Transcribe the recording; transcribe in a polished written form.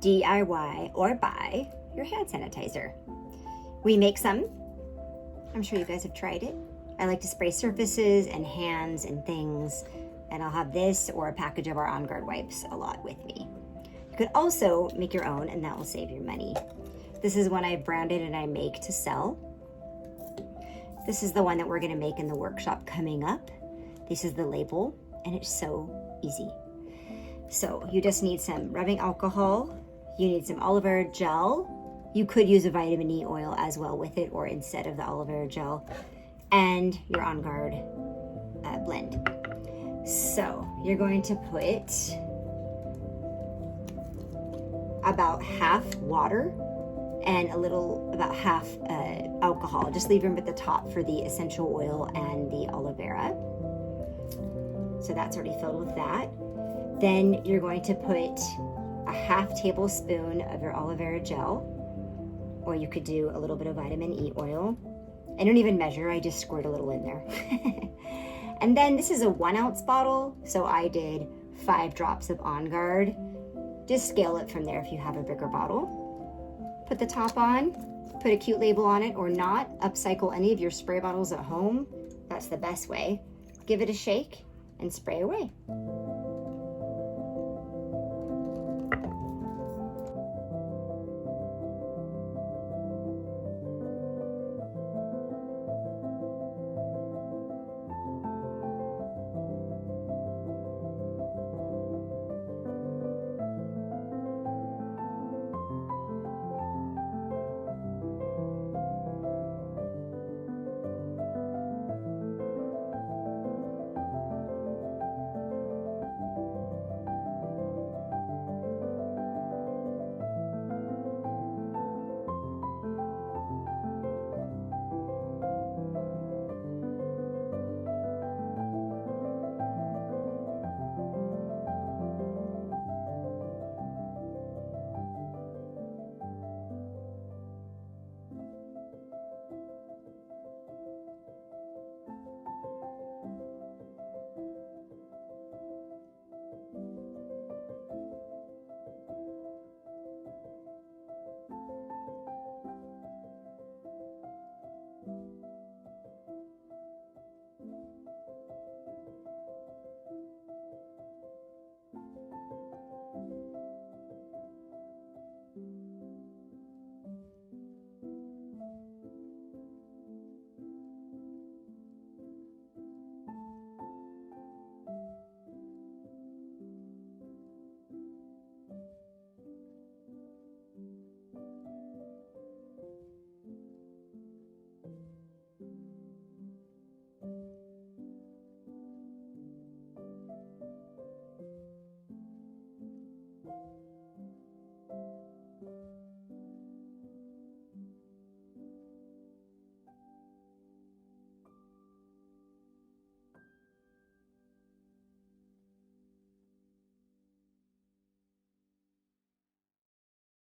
DIY or buy your hand sanitizer. We make some. I'm sure you guys have tried it. I like to spray surfaces and hands and things, and I'll have this or a package of our On Guard wipes a lot with me. You could also make your own, and that will save your money. This is one I've branded and I make to sell. This is the one that we're gonna make in the workshop coming up. This is the label, and it's so easy. So you just need some rubbing alcohol, you need some aloe vera gel. You could use a vitamin E oil as well with it or instead of the aloe vera gel, and your On Guard blend. So you're going to put about half water and about half alcohol. Just leave room at the top for the essential oil and the aloe vera. So that's already filled with that. Then you're going to put a half tablespoon of your aloe vera gel, or you could do a little bit of vitamin E oil. I don't even measure, I just squirt a little in there. And then this is a 1 ounce bottle, so I did 5 drops of On Guard. Just scale it from there if you have a bigger bottle. Put the top on, put a cute label on it or not. Upcycle any of your spray bottles at home. That's the best way. Give it a shake and spray away.